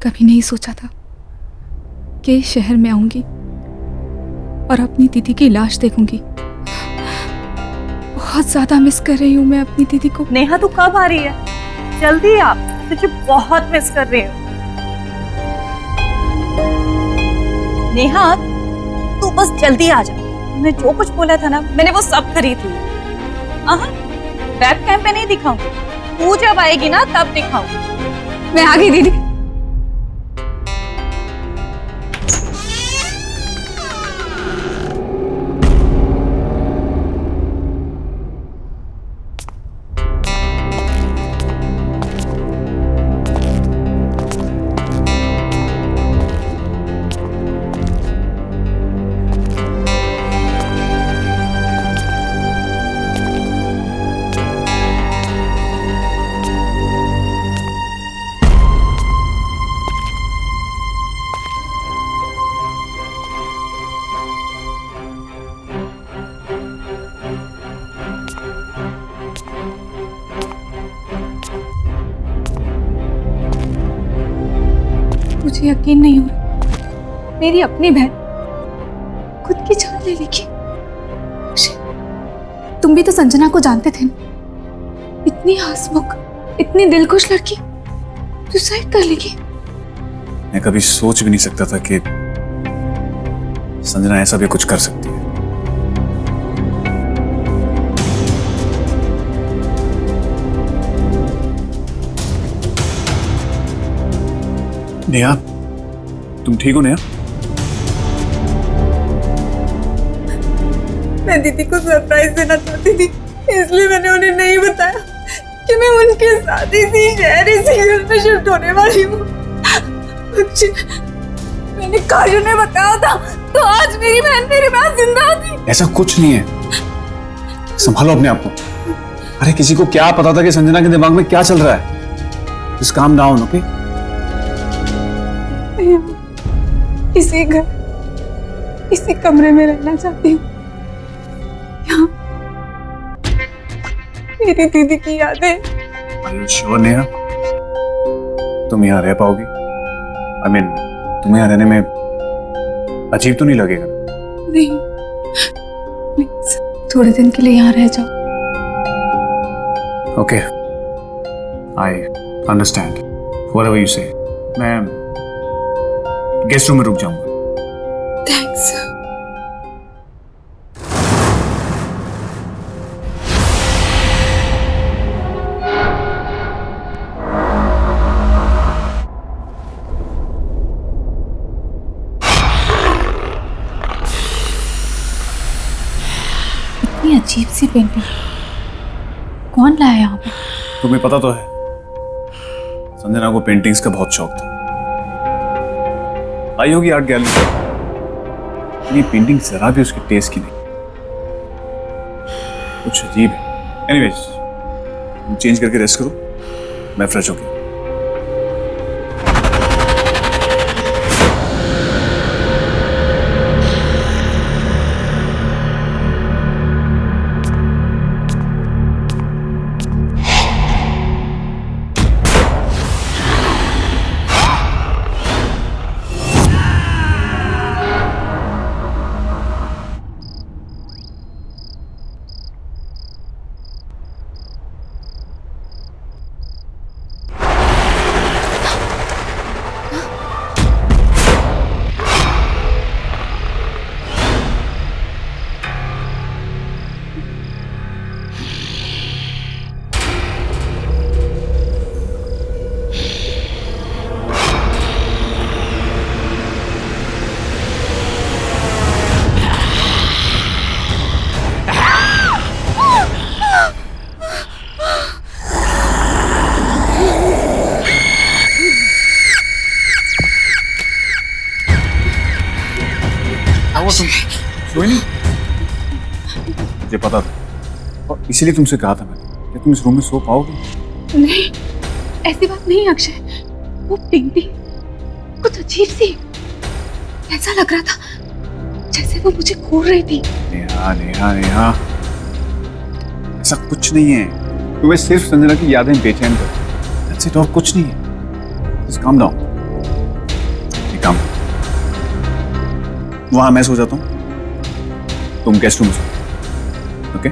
कभी नहीं सोचा था कि इस शहर में आऊंगी और अपनी दीदी की लाश देखूंगी। बहुत ज्यादा मिस कर रही हूँ मैं अपनी दीदी को। नेहा तू कब आ रही है? जल्दी आ, तुझे बहुत मिस कर रही हूँ। नेहा तू बस जल्दी आ जा। मैं जो कुछ बोला था ना, मैंने वो सब खरीद लिया। वेब कैम पे नहीं दिखाऊंगी, तू जब आएगी ना तब दिखाऊंगी। मैं आ गई दीदी। मुझे यकीन नहीं हो रहा, मेरी अपनी बहन खुद की जान ले लेगी। तुम भी तो संजना को जानते थे ना, इतनी हंसमुख, इतनी दिलखुश लड़की सुसाइड कर लेगी। मैं कभी सोच भी नहीं सकता था कि संजना ऐसा भी कुछ कर सकती है। नेहा, तुम ठीक हो नेहा? मैं दीदी को सरप्राइज देना चाहती थी, इसलिए मैंने उन्हें नहीं बताया कि मैं उनके साथ इसी शहर, इसी घर में शिफ्ट होने वाली हूँ। मैंने काजू ने बताया था तो आज मेरी बहन मेरे पास जिंदा थी। ऐसा कुछ नहीं है, संभालो अपने आप को। अरे किसी को क्या पता था कि संजना के दिमाग में क्या चल रहा है। Just calm down, okay? इसी घर, इसी कमरे में रहना चाहती हूँ। यहाँ मेरी दीदी की यादें। Are you sure Neha? तुम यहाँ रह पाओगी? I mean, तुम्हें यहाँ रहने में अजीब तो नहीं लगेगा? नहीं, प्लीज थोड़े दिन के लिए यहाँ रह जाओ। Okay, I understand. Whatever you say. मैं गेस्ट रूम में रुक जाऊंगा। थैंक्स। इतनी अजीब सी पेंटिंग कौन लाया यहाँ पे? तुम्हें पता तो है, संजना को पेंटिंग्स का बहुत शौक था। आई होगी आर्ट गैलरी। ये पेंटिंग जरा भी उसके टेस्ट की नहीं, कुछ अजीब है। एनीवेज, तुम चेंज करके रेस्ट करो, मैं फ्रेश हो गया। सोई नहीं? मुझे पता था और इसीलिए तुमसे कहा था मैंने कि तुम इस रूम में सो पाओगे। नहीं, ऐसी बात नहीं अक्षय। वो पेंटिंग कुछ अजीब सी, ऐसा लग रहा था जैसे वो मुझे घूर रही थी। नेहा नेहा नेहा, ऐसा कुछ नहीं है। तुम्हें सिर्फ संजना की यादें बेचैन कर, और कुछ नहीं है। Just calm down. काम वहां मैं सो जाता हूँ, तुम गेस्ट रूम सो। ओके?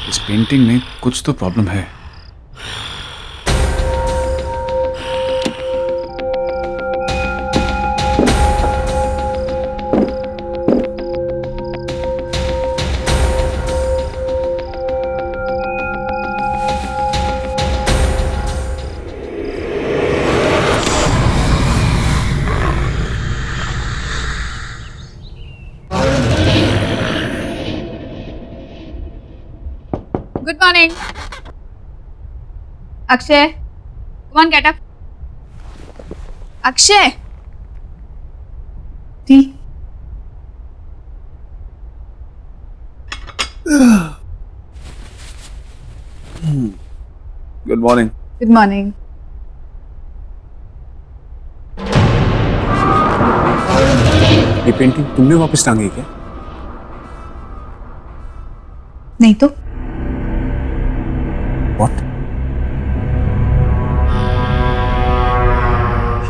इस पेंटिंग में कुछ तो प्रॉब्लम है। Good morning. Akshay, come on, get up. Akshay. Tea. Good morning. Good morning. ये पेंटिंग तुमने वापस टांगी क्या? नहीं तो What?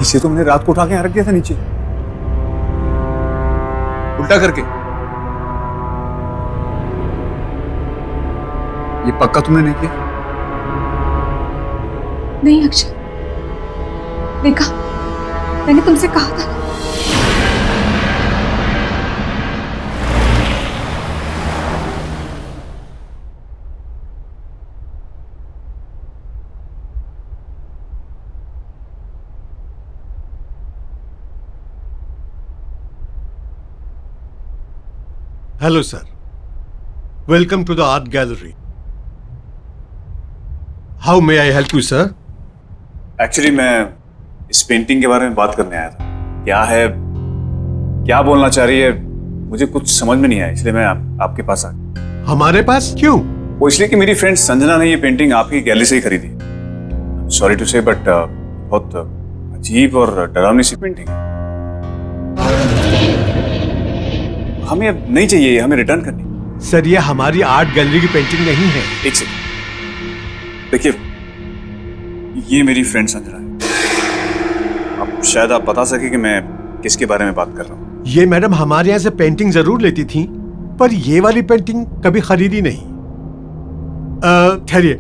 इसे तुमने रात को उठा के यहाँ रख दिया था नीचे, उल्टा करके। ये पक्का तुमने नहीं किया? नहीं अक्षय, देखा, मैंने तुमसे कहा था। Hello, sir. Welcome to the art gallery. How may I help you, sir? Actually मैं इस पेंटिंग के बारे में बात करने आया था। क्या है, क्या बोलना चाह रही है, मुझे कुछ समझ में नहीं आया, इसलिए मैं आपके पास आ गया। हमारे पास क्यों? वो इसलिए कि मेरी फ्रेंड संजना ने ये पेंटिंग आपकी गैलरी से ही खरीदी। सॉरी टू से, बट बहुत अजीब और डरावनी सी पेंटिंग है। हमें अब नहीं चाहिए, हमें रिटर्न करनी। सर, ये हमारी आर्ट गैलरी की पेंटिंग नहीं है। एक सेकंड, देखिए, ये मेरी फ्रेंड संजना है। अब शायद आप बता सके कि मैं किसके बारे में बात कर रहा हूँ। ये मैडम हमारे यहाँ से पेंटिंग जरूर लेती थी, पर ये वाली पेंटिंग कभी खरीदी नहीं। ठहरिए,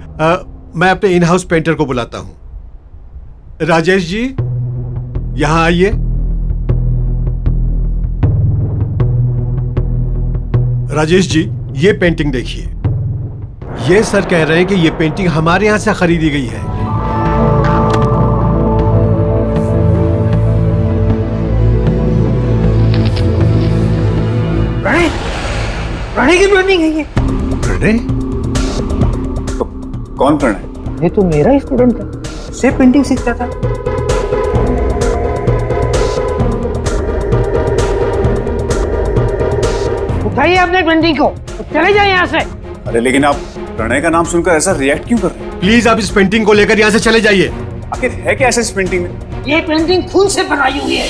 मैं अपने इन हाउस पेंटर को बुलाता हूँ। राजेश जी, यहाँ आइए। राजेश जी, ये पेंटिंग देखिए। ये सर कह रहे हैं कि ये पेंटिंग हमारे यहाँ से खरीदी गई है। प्रणय की पेंटिंग है ये। प्रणय? तो कौन प्रणय? ये तो मेरा ही स्टूडेंट था, से पेंटिंग सीखता था। उठाइए अपने पेंटिंग को, चले जाए यहाँ से। अरे लेकिन आप प्रणय का नाम सुनकर ऐसा रिएक्ट क्यों कर रहे हैं? प्लीज आप इस पेंटिंग को लेकर यहाँ से चले जाइए। आखिर है क्या ऐसा इस पेंटिंग में? ये पेंटिंग खून से बनाई हुई है।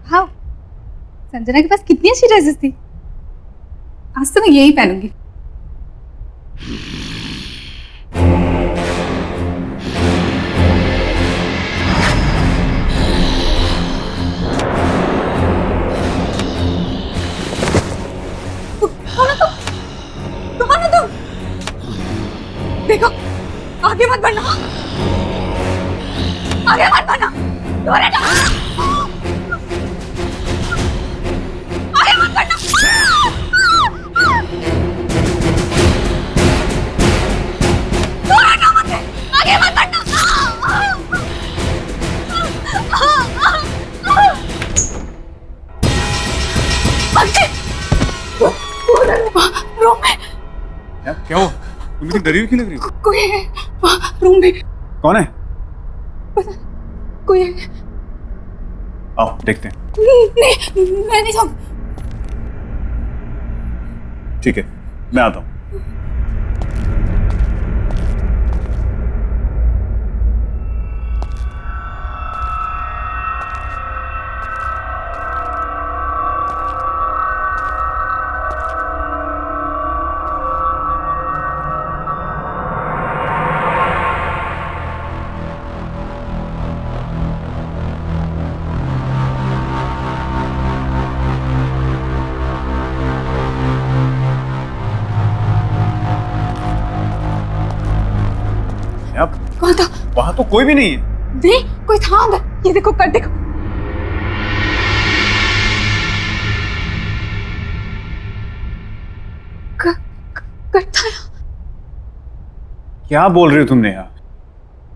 हाँ, संजना के पास कितनी अच्छी ड्रेसेस थी। आज तो मैं यही पहनूंगी। बढ़ना, आगे मत बढ़ना, दूर हटो, आगे मत बढ़ना, दूर हटो मुझसे, आगे मत बढ़ना। अक्षय, रूम में क्या हुआ? तुम इतनी डरी हुई क्यों लग रही हो? कोई है वहाँ रूम में, कौन है? कोई है। आओ देखते हैं। नहीं, मैं नहीं जाऊँ। ठीक है, मैं आता हूँ। कौन था? वहां तो कोई भी नहीं है। नहीं, कोई था अंदर। ये देखो, कट देखो। कट था। क्या बोल रही हो तुमने यार?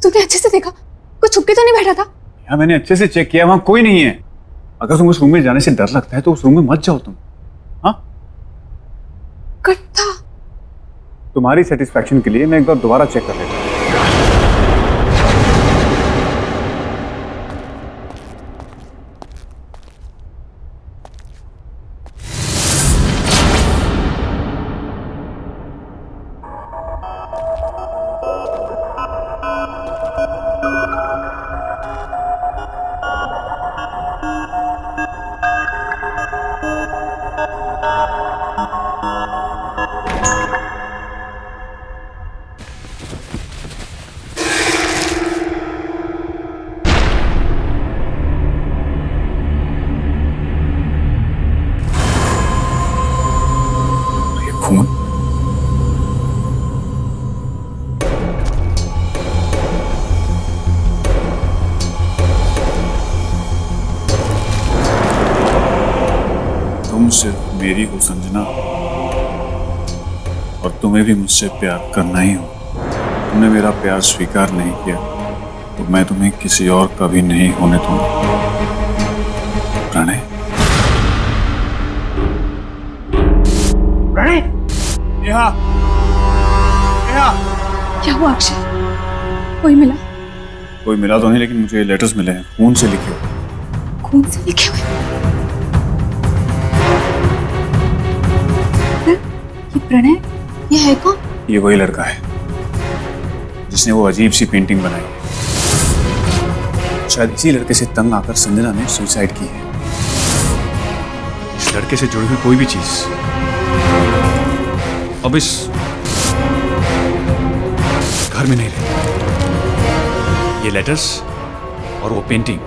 तुमने अच्छे से देखा? कोई छुप के तो नहीं बैठा था? यार मैंने अच्छे से चेक किया, वहां कोई नहीं है। अगर तुम उस रूम में जाने से डर लगता है तो उस रूम में मत जाओ तुम। हाँ, कट था। तुम्हारी सेटिस्फैक्शन के लिए मैं एक बार दोबारा चेक कर लेता हूँ। खून? तुम सिर्फ मेरी हो संजना, और तुम्हें भी मुझसे प्यार करना ही हो। तुमने मेरा प्यार स्वीकार नहीं किया तो मैं तुम्हें किसी और का भी नहीं होने दूंगा। प्रणय, प्रणय, नेहा, नेहा। क्या हुआ अक्षय? कोई मिला? कोई मिला तो नहीं, लेकिन मुझे लेटर्स मिले हैं, खून से लिखे हुए। खून से लिखे हुए? ये प्रणय, ये है कौन? ये वही लड़का है जिसने वो अजीब सी पेंटिंग बनाई है। शायद इसी लड़के से तंग आकर संजना ने सुसाइड की है। इस लड़के से जुड़ी हुई कोई भी चीज अब इस घर में नहीं रही। ये लेटर्स और वो पेंटिंग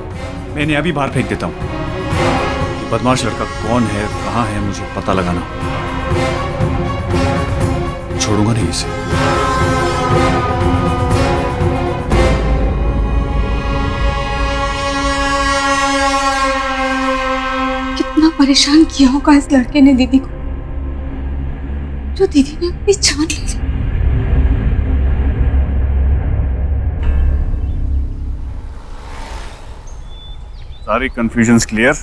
मैं इन्हें अभी बाहर फेंक देता हूं। ये बदमाश लड़का कौन है, कहां है, मुझे पता लगाना। छोड़ूंगा नहीं इसे। कितना परेशान किया होगा इस लड़के ने दीदी को, जो दीदी ने अपनी जान ली। सारी कंफ्यूजन्स क्लियर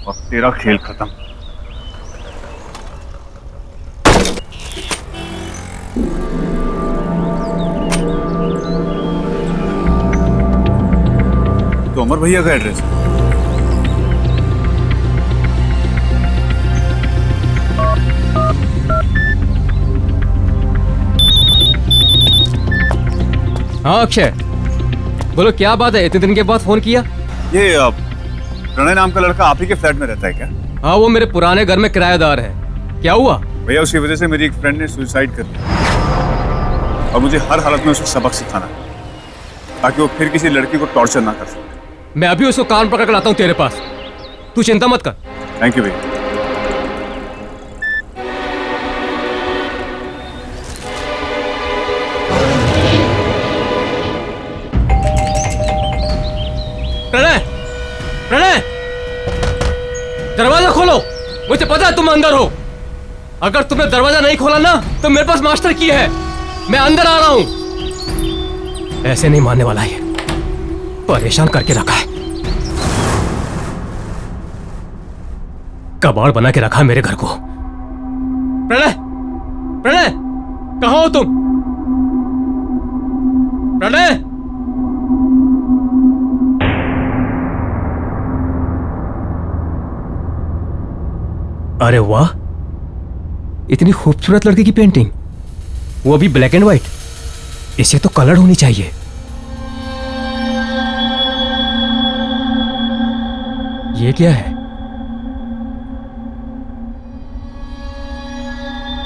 और तेरा खेल खत्म। तो अमर भैया का एड्रेस है। हाँ अक्षय, बोलो क्या बात है, इतने दिन के बाद फोन किया? ये प्रणय नाम का लड़का आप ही के फ्लैट में रहता है क्या? हाँ, वो मेरे पुराने घर में किराएदार है। क्या हुआ? भैया उसकी वजह से मेरी एक फ्रेंड ने सुसाइड कर लिया और मुझे हर हालत में उसे सबक सिखाना है ताकि वो फिर किसी लड़की को टॉर्चर ना कर सके। मैं अभी उसको कान पकड़ कर लाता हूँ तेरे पास, तू चिंता मत कर। थैंक यू भैया। प्रणय, प्रणय, दरवाजा खोलो। मुझे पता है तुम अंदर हो। अगर तुमने दरवाजा नहीं खोला ना तो मेरे पास मास्टर की है। मैं अंदर आ रहा हूं। ऐसे नहीं मानने वाला ये, परेशान करके रखा है। कबाड़ बना के रखा है मेरे घर को। प्रणय, प्रणय, कहां हो तुम? प्रणय, अरे वाह, इतनी खूबसूरत लड़की की पेंटिंग, वो भी ब्लैक एंड व्हाइट। इसे तो कलर होनी चाहिए। ये क्या है?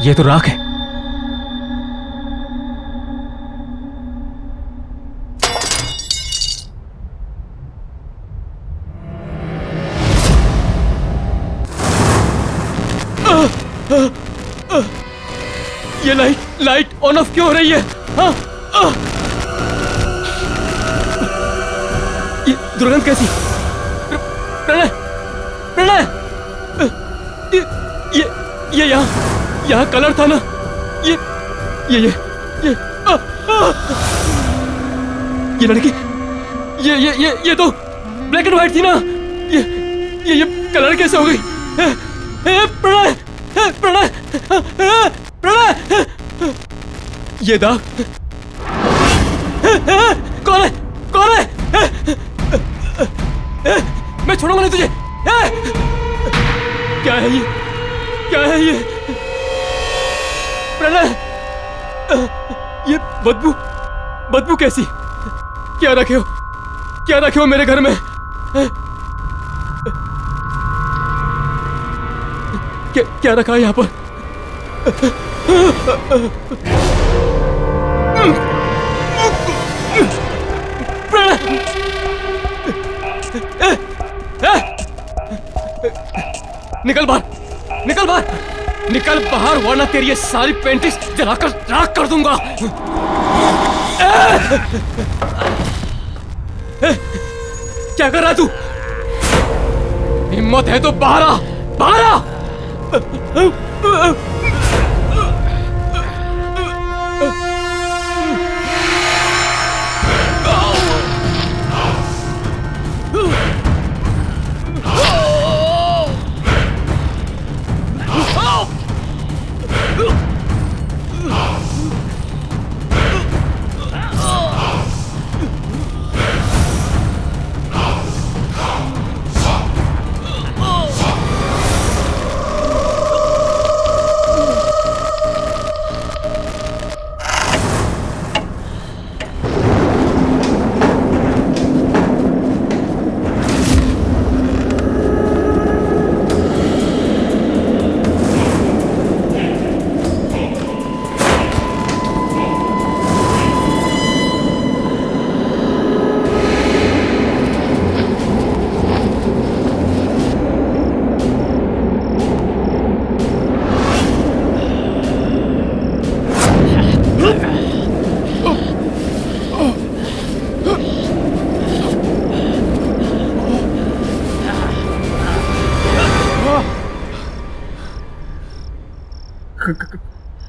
ये तो राख है। ये लाइट ऑन ऑफ क्यों हो रही है? ये दुर्गंध कैसी? प्रणय, प्रणय, ये यहाँ कलर था ना? ये लड़की, ये तो ब्लैक एंड व्हाइट थी ना? ये कलर कैसे हो गई? प्रणय, प्रणय, प्रणय, ये दाग कौन है? कौन है? मैं छोड़ूंगा नहीं तुझे। क्या है ये? क्या है ये? प्रणय, ये बदबू कैसी? क्या रखे हो? क्या रखे हो मेरे घर में? क्या रखा है यहाँ पर? निकल बाहर, निकल बाहर, निकल बाहर, वरना तेरी ये सारी पेंटिंग्स जलाकर राख कर दूंगा। क्या कर रहा है तू? हिम्मत है तो बाहर आ, बाहर आ।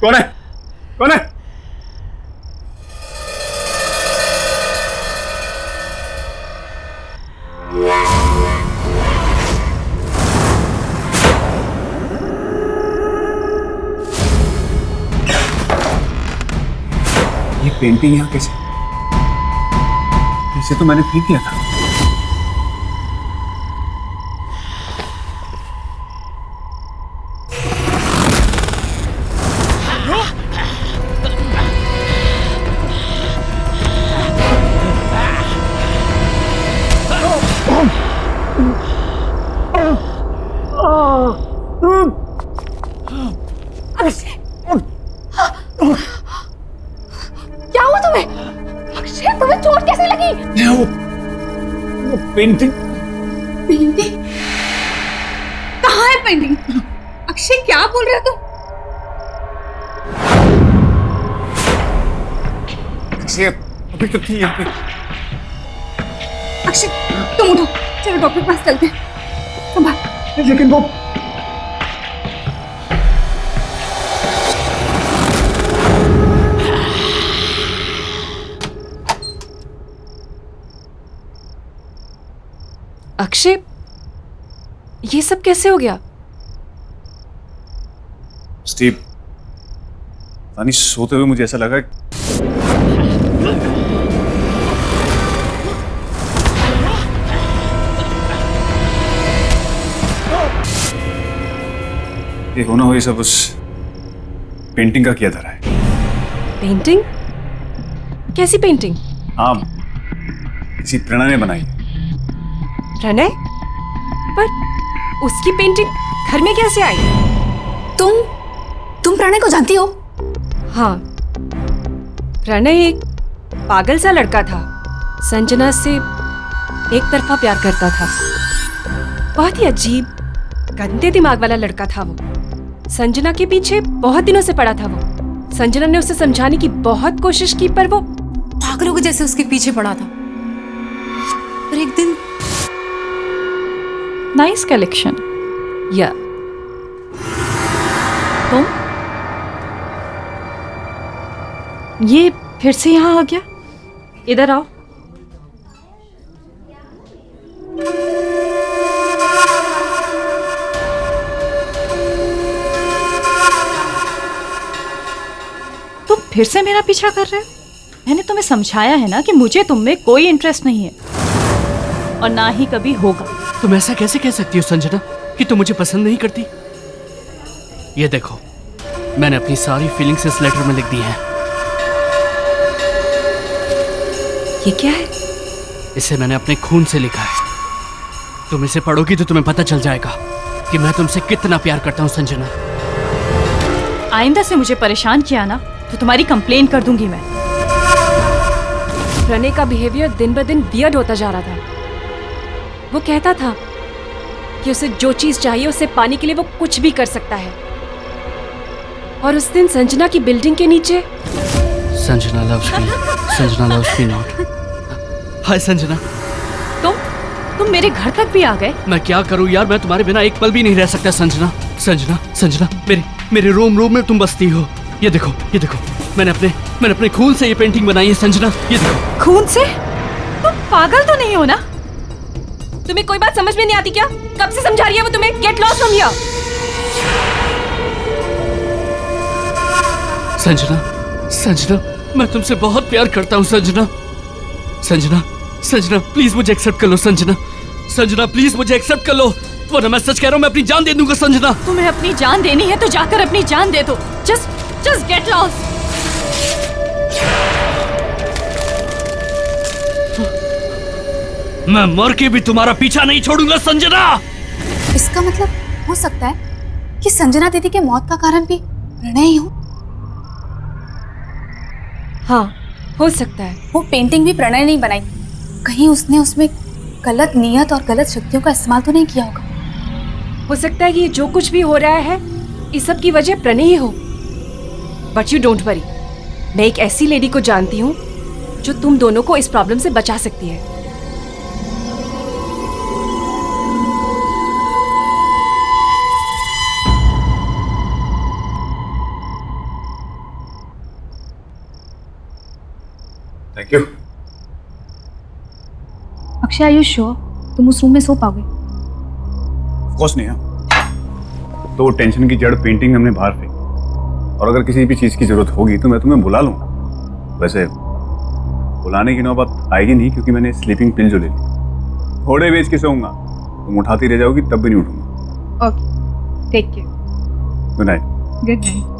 कौन है? कौन है? ये पेंटिंग यहाँ कैसे? इसे तो मैंने फेंक दिया था। क्या हुआ तुम्हें? अक्षय, तुम्हें चोट कैसे लगी? वो पेंटिंग। पेंटिंग? कहाँ है पेंटिंग? अक्षय, क्या बोल रहे हो तुम? अक्षय, अभी तो थी यहाँ पे। अक्षय, तुम उठो, चलो डॉक्टर के पास चलते हैं। संभाल। लेकिन वो अक्षय, ये सब कैसे हो गया? स्टीव, यानी सोते हुए मुझे ऐसा लगा ये होना हो, ये सब उस पेंटिंग का किया धरा है। पेंटिंग? कैसी पेंटिंग? हाँ, किसी प्रणय ने बनाई है। प्रणय? पर उसकी पेंटिंग घर में कैसे आई? तुम प्रणय को जानती हो? हाँ, प्रणय एक पागल सा लड़का था। संजना से एक तरफा प्यार करता था। बहुत ही अजीब, गंदे दिमाग वाला लड़का था वो। संजना के पीछे बहुत दिनों से पड़ा था वो। संजना ने उसे समझाने की बहुत कोशिश की, पर वो पागलों के जैसे उसके पीछे पड़ा था। पर एक दिन नाइस कलेक्शन। या तुम ये फिर से यहाँ आ गया? इधर आओ। तुम फिर से मेरा पीछा कर रहे हो? मैंने तुम्हें समझाया है ना कि मुझे तुम में कोई इंटरेस्ट नहीं है और ना ही कभी होगा। तुम ऐसा कैसे कह सकती हो संजना कि तुम मुझे पसंद नहीं करती? ये देखो, मैंने अपनी सारी फीलिंग्स इस लेटर में लिख दी हैं। ये क्या है? इसे मैंने अपने खून से लिखा है। तुम इसे पढ़ोगी तो तुम्हें पता चल जाएगा कि मैं तुमसे कितना प्यार करता हूँ संजना। आइंदा से मुझे परेशान किया ना तो तुम्हारी कंप्लेन कर दूंगी मैं। प्रणय का बिहेवियर दिन ब दिन वियर्ड होता जा रहा था। वो कहता था कि उसे जो चीज चाहिए उसे पाने के लिए वो कुछ भी कर सकता है। और उस दिन संजना की बिल्डिंग के नीचे Sanjana loves me, Sanjana loves me not। हाय संजना। तुम मेरे घर तक भी आ गए? मैं क्या करूं यार, मैं तुम्हारे बिना एक पल भी नहीं रह सकता संजना। संजना, संजना, मेरे रोम रोम में तुम बसती हो। ये देखो, मैंने अपने खून से ये पेंटिंग बनाई है संजना। ये देखो। खून से? तुम पागल तो नहीं हो ना? तुम्हें कोई बात समझ में नहीं आती क्या? कब से समझा रही है वो तुम्हें? Get lost from here. Sanjana, मैं तुमसे बहुत प्यार करता हूँ संजना। संजना, प्लीज मुझे एक्सेप्ट कर लो संजना, प्लीज मुझे एक्सेप्ट कर लो, वरना मैं सच कह रहा हूँ, मैं अपनी जान दे दूंगा संजना। तुम्हें अपनी जान देनी है तो जाकर अपनी जान दे दो। Just get lost. मैं मर के भी तुम्हारा पीछा नहीं छोड़ूंगा संजना। इसका मतलब हो सकता है कि संजना दीदी के मौत का कारण भी प्रणय ही हो। हाँ, हो सकता है। वो पेंटिंग भी प्रणय नहीं बनाई, कहीं उसने उसमें गलत नियत और गलत शक्तियों का इस्तेमाल तो नहीं किया होगा। हो सकता है कि जो कुछ भी हो रहा है इस सब की वजह प्रणय ही हो। बट यू डोंट वरी, मैं एक ऐसी लेडी को जानती हूँ जो तुम दोनों को इस प्रॉब्लम से बचा सकती है। Thank you. Akshay, are you sure तुम उस रूम में सो पाओगे? ऑफ कोर्स नहीं। हाँ, तो टेंशन की जड़ पेंटिंग हमने बाहर फेंकी, और अगर किसी भी चीज़ की जरूरत होगी तो मैं तुम्हें बुला लूँगा। वैसे बुलाने की नौबत आएगी नहीं, क्योंकि मैंने स्लीपिंग पिल जो ले ली। घोड़े बेच के सोऊंगा, तुम उठाती रह जाओगी तब भी नहीं उठूंगा। Okay, take care. Good night. Good night.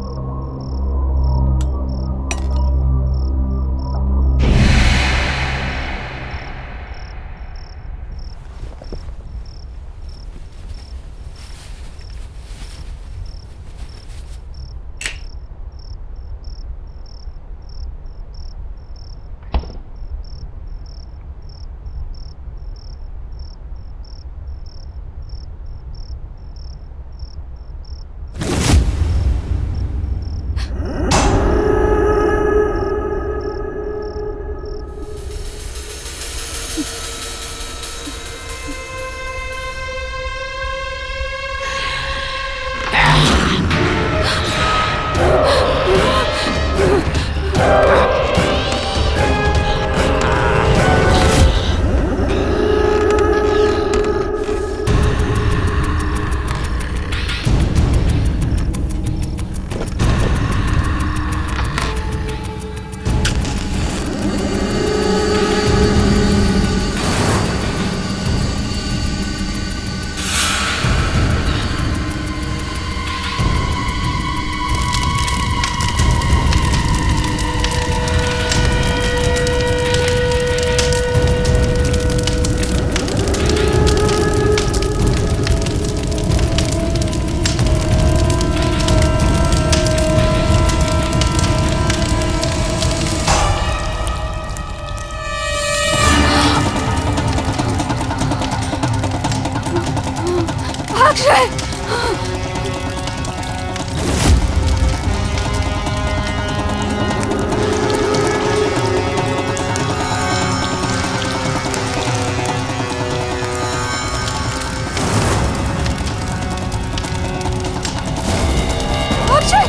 Akshay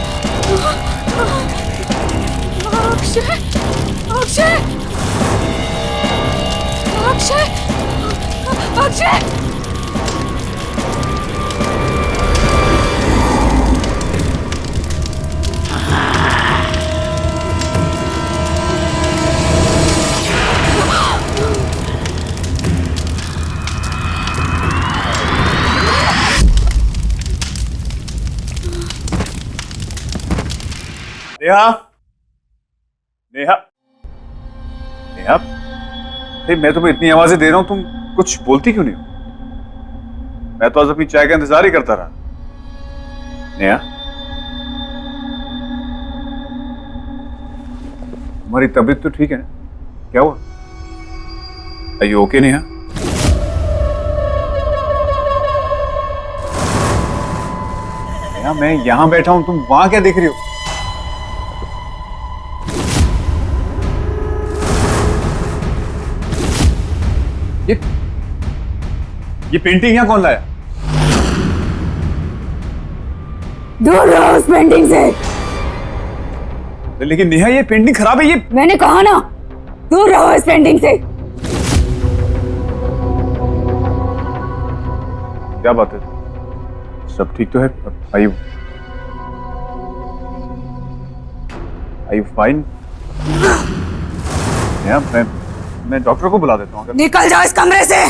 Akshay Akshay Akshay Akshay Neha, Neha, Neha, मैं तुम्हें इतनी आवाजें दे रहा हूं, तुम कुछ बोलती क्यों नहीं हो? मैं तो आज अपनी चाय का इंतजार ही करता रहा। नेहा, तुम्हारी तबीयत तो ठीक है ना? क्या हुआ? Are you okay, Neha? Neha, मैं यहां बैठा हूं, तुम वहां क्या देख रही हो? ये पेंटिंग यहाँ कौन लाया? दूर रहो उस पेंटिंग से। लेकिन नेहा, ये पेंटिंग खराब है। ये मैंने कहा ना, दूर रहो इस पेंटिंग से। क्या बात है? सब ठीक तो है? Are you fine? नेहा, मैं डॉक्टर को बुला देता हूँ। निकल जाओ इस कमरे से।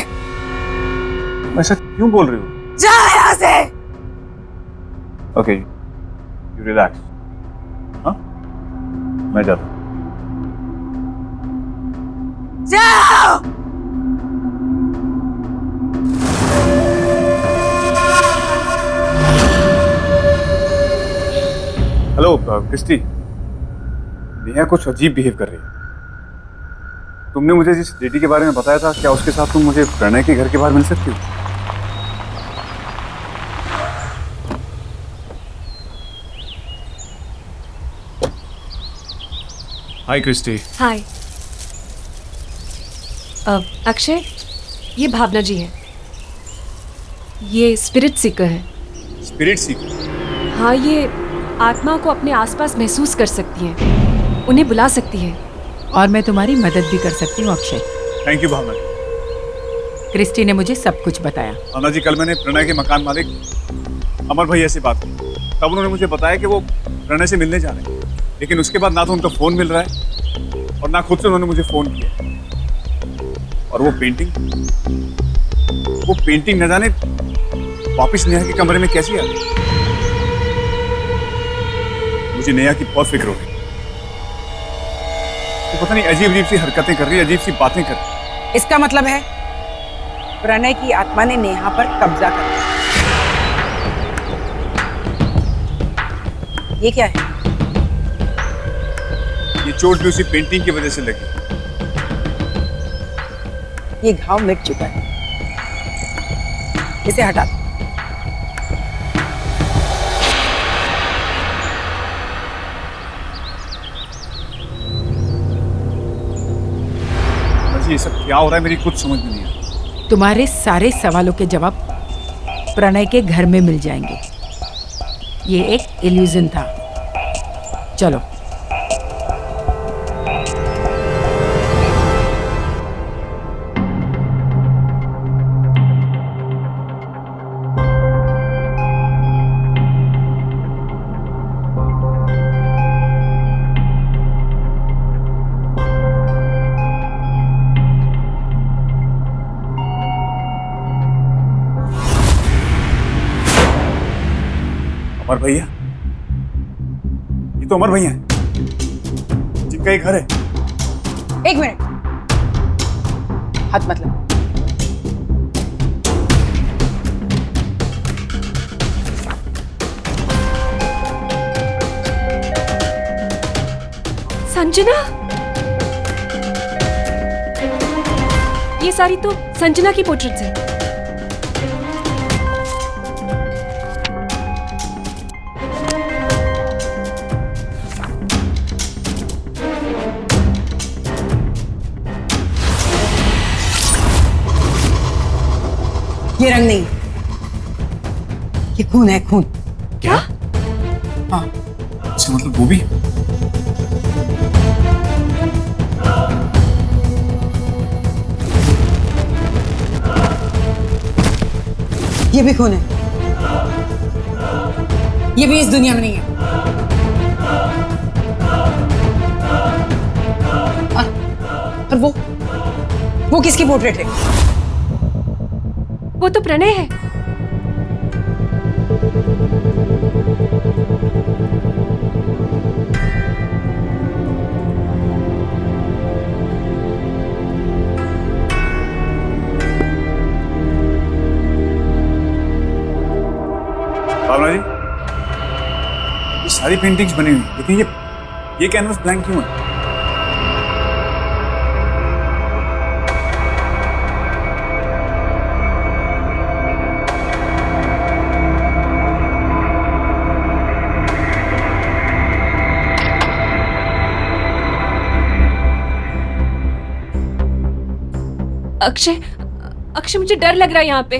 ऐसा क्यों बोल रही हो? जा यहाँ से। Okay, you relax. हाँ, मैं जाता हूँ। जाओ। हेलो क्रिस्टी, नेहा कुछ अजीब बिहेव कर रही है। तुमने मुझे जिस लेडी के बारे में बताया था, क्या उसके साथ तुम मुझे प्रणय के घर के बाहर मिल सकती हो? हाय क्रिस्टी। हाय अक्षय, ये भावना जी है। ये स्पिरिट सीकर है। स्पिरिट सीकर? हाँ, ये आत्मा को अपने आसपास महसूस कर सकती है, उन्हें बुला सकती है। और मैं तुम्हारी मदद भी कर सकती हूँ Akshay. Thank you Bhavna. Christy ने मुझे सब कुछ बताया। भावना जी, कल मैंने प्रणय के मकान मालिक अमर भैया से बात की, तब उन्होंने मुझे बताया कि वो प्रणय से मिलने जा रहे हैं। लेकिन उसके बाद ना तो उनका फोन मिल रहा है और ना खुद से उन्होंने मुझे फोन किया। और वो पेंटिंग न जाने वापिस नेहा के कमरे में कैसी आ गई। मुझे नेहा की बहुत फिक्र हो गई। तो पता नहीं अजीब अजीब सी हरकतें कर रही है, अजीब सी बातें कर रही है। इसका मतलब है प्रणय की आत्मा ने नेहा पर कब्जा कर लिया। ये क्या है? ये चोट भी उसी पेंटिंग की वजह से लगी। ये घाव मिट चुका है, इसे हटा दो। ये सब क्या हो रहा है, मेरी कुछ समझ में नहीं आ रहा। तुम्हारे सारे सवालों के जवाब प्रणय के घर में मिल जाएंगे। ये एक इल्यूजन था। चलो। अमर भैया, ये तो अमर भैया हैं, जिनका ये घर है। एक मिनट, हाथ मत लगाओ। संजना, ये सारी तो संजना की पोर्ट्रेट्स है। ये रंग नहीं, ये खून है, खून। क्या? हाँ, इसका मतलब वो भी? ये भी खून है। ये भी इस दुनिया में नहीं है। और वो किसकी पोर्ट्रेट है? वो तो प्रणय है। भावना जी, ये सारी पेंटिंग्स बनी हुई, लेकिन ये कैनवस ब्लैंक क्यों है? अक्षय, अक्षय मुझे डर लग रहा है यहाँ पे।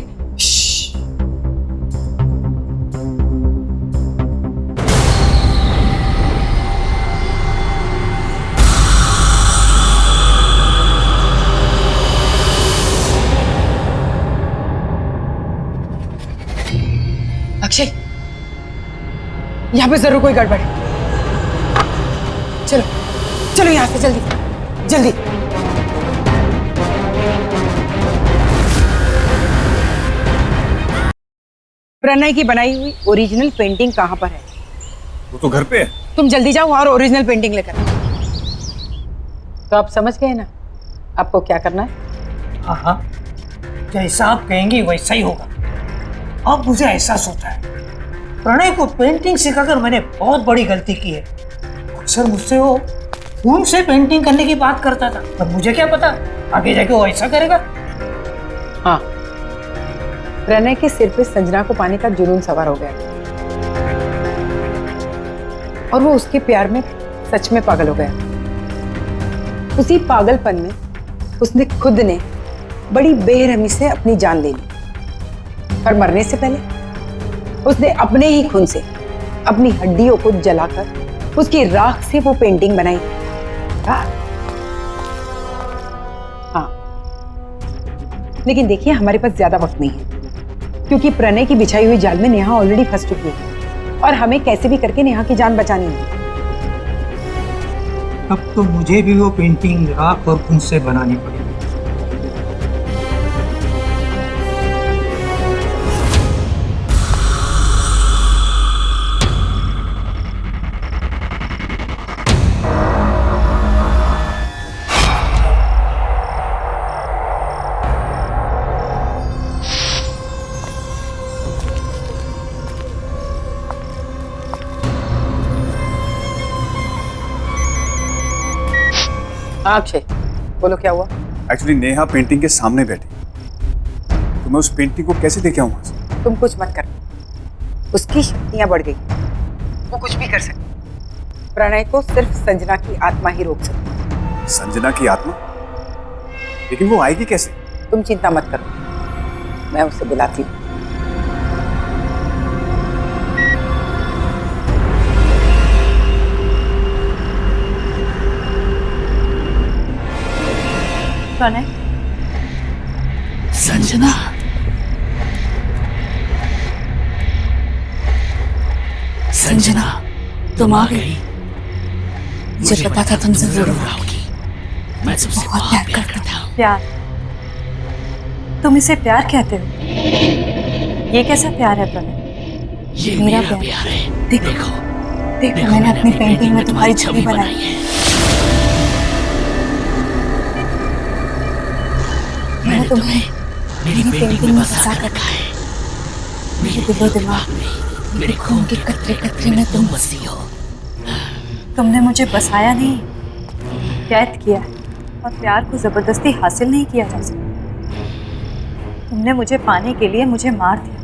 अक्षय, यहाँ पे जरूर कोई गड़बड़ है। चलो चलो यहाँ से जल्दी जल्दी। प्रणय की बनाई हुई ओरिजिनल पेंटिंग कहाँ पर है? वो तो घर पे है। तुम जल्दी जाओ और ओरिजिनल पेंटिंग लेकर। तो आप समझ गए ना आपको क्या करना है? हाँ हाँ, जैसा आप कहेंगे वैसा ही होगा। अब मुझे एहसास होता है प्रणय को पेंटिंग सिखाकर मैंने बहुत बड़ी गलती की है। अक्सर मुझसे वो खून से पेंटिंग करने की बात करता था, पर मुझे क्या पता आगे जाके वो ऐसा करेगा। हाँ, प्रणय के सिर पे संजना को पाने का जुनून सवार हो गया और वो उसके प्यार में सच में पागल हो गया। उसी पागलपन में उसने खुद ने बड़ी बेरहमी से अपनी जान ले ली और मरने से पहले उसने अपने ही खून से अपनी हड्डियों को जलाकर उसकी राख से वो पेंटिंग बनाई। हाँ, लेकिन देखिए हमारे पास ज्यादा वक्त नहीं है क्योंकि प्रणय की बिछाई हुई जाल में नेहा ऑलरेडी फंस चुकी है और हमें कैसे भी करके नेहा की जान बचानी है। अब तो मुझे भी वो पेंटिंग राख और खून से बनानी पड़ेगी। हाँ अक्षय, बोलो क्या हुआ? एक्चुअली नेहा पेंटिंग के सामने बैठी, तो मैं उस पेंटिंग को कैसे लेके आऊँ वहां से? तुम कुछ मत कर, उसकी शक्तियां बढ़ गई, वो कुछ भी कर सकती। प्रणय को सिर्फ संजना की आत्मा ही रोक सकती। संजना की आत्मा? लेकिन वो आएगी कैसे? तुम चिंता मत करो, मैं उसे बुलाती हूँ। प्रणय, संजना, संजना, तुम आ गई। मुझे पता था तुम जरूर आओगी। मैं तुमसे बहुत प्यार करता हूँ। प्यार? तुम इसे प्यार कहते हो? ये कैसा प्यार है प्रणय? ये मेरा प्यार है। देखो, देखो मैंने अपनी पेंटिंग में तुम्हारी छवि बनाई है। मैंने तुम्हें मेरी पेंटिंग में बसा रखा है। मेरे दिलो दिमाग में, मेरे खून के कतरे कतरे में तुम बसी हो। तुमने मुझे बसाया नहीं, कैद किया, और प्यार को जबरदस्ती हासिल नहीं किया जा सकता। तुमने मुझे पाने के लिए मुझे मार दिया,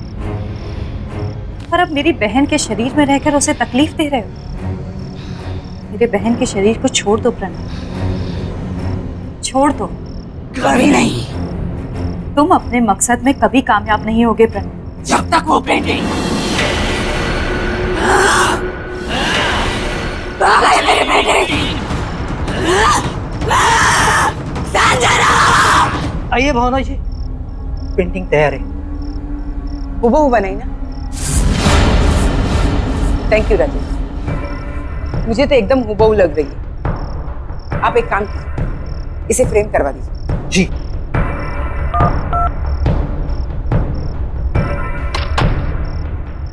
और अब मेरी बहन के शरीर में रहकर उसे तकलीफ दे रहे हो। मेरे बहन के शरीर को छोड़ दो प्रणय, छोड़ दो। कभी नहीं। तुम अपने मकसद में कभी कामयाब नहीं होगे प्रणय। जब तक वो पेंटिंग आइए भावना जी, पेंटिंग तैयार है। हुबहू बनाई ना? थैंक यू राजेश, मुझे तो एकदम हुबहू लग रही है। आप एक काम कीजिए, इसे फ्रेम करवा दीजिए। जी।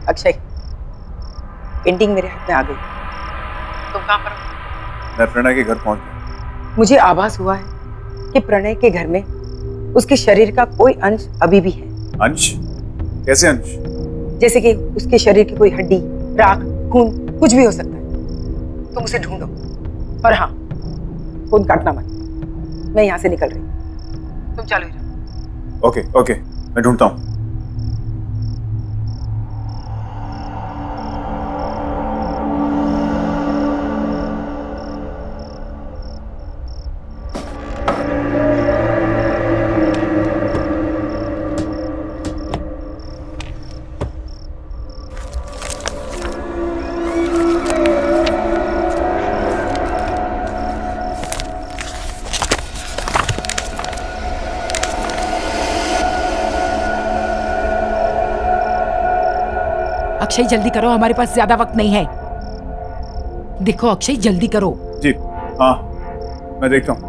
अक्षय, पेंटिंग मेरे हाथ में आ गई। तुम कहाँ पर हो? मैं प्रणय के घर पहुंच गया। मुझे आभास हुआ है कि प्रणय के घर में उसके शरीर का कोई अंश अभी भी है। अंश? कैसे अंश? जैसे कि उसके शरीर की कोई हड्डी, राख, खून, कुछ भी हो सकता है। तुम उसे ढूंढो। और हाँ, फोन काटना मत, मैं यहाँ से निकल रही हूँ। तुम चालू ही रहो। ओके ओके, मैं ढूंढता हूँ। अक्षय जल्दी करो, हमारे पास ज्यादा वक्त नहीं है। देखो अक्षय जल्दी करो। जी हाँ, मैं देखता हूँ।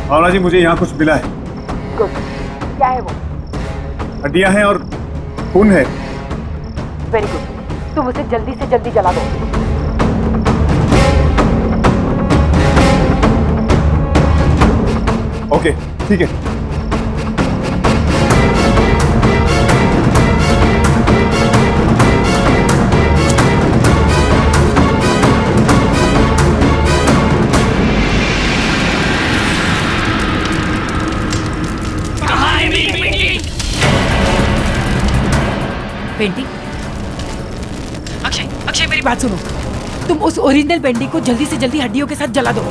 भावना जी, मुझे यहाँ कुछ मिला है। गुड। क्या है वो? हड्डियां हैं और खून है। वेरी गुड, तुम उसे जल्दी से जल्दी जला दो। ओके ठीक है। पेंटिंग? अक्षय मेरी बात सुनो, तुम उस ओरिजिनल पेंटिंग को जल्दी से जल्दी हड्डियों के साथ जला दो।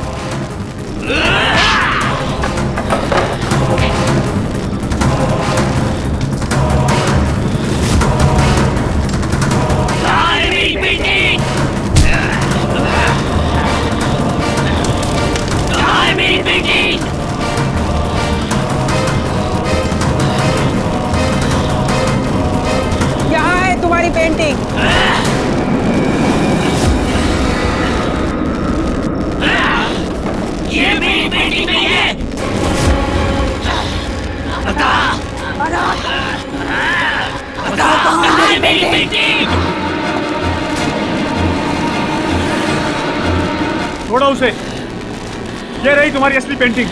यहाँ है तुम्हारी पेंटिंग। छोड़ो उसे, ये रही तुम्हारी असली पेंटिंग।